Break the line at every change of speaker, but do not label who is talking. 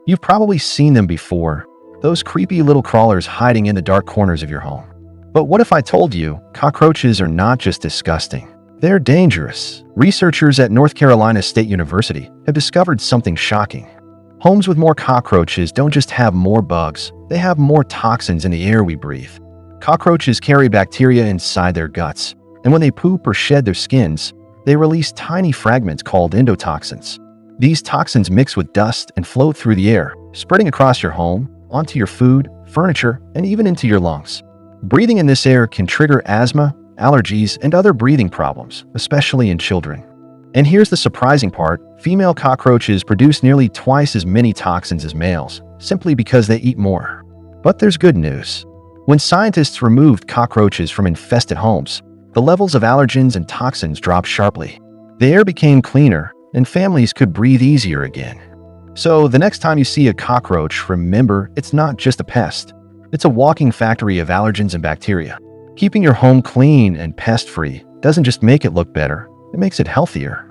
You've probably seen them before, those creepy little crawlers hiding in the dark corners of your home. But what if I told you cockroaches are not just disgusting? They're dangerous. Researchers at North Carolina State University have discovered something shocking. Homes with more cockroaches don't just have more bugs, they have more toxins in the air we breathe. Cockroaches carry bacteria inside their guts, and when they poop or shed their skins, they release tiny fragments called endotoxins. These toxins mix with dust and float through the air, spreading across your home, onto your food, furniture, and even into your lungs. Breathing in this air can trigger asthma, allergies, and other breathing problems, especially in children. And here's the surprising part: female cockroaches produce nearly twice as many toxins as males, simply because they eat more. But there's good news. When scientists removed cockroaches from infested homes, the levels of allergens and toxins dropped sharply. The air became cleaner, and families could breathe easier again. So the next time you see a cockroach, remember, it's not just a pest. It's a walking factory of allergens and bacteria. Keeping your home clean and pest-free doesn't just make it look better, it makes it healthier.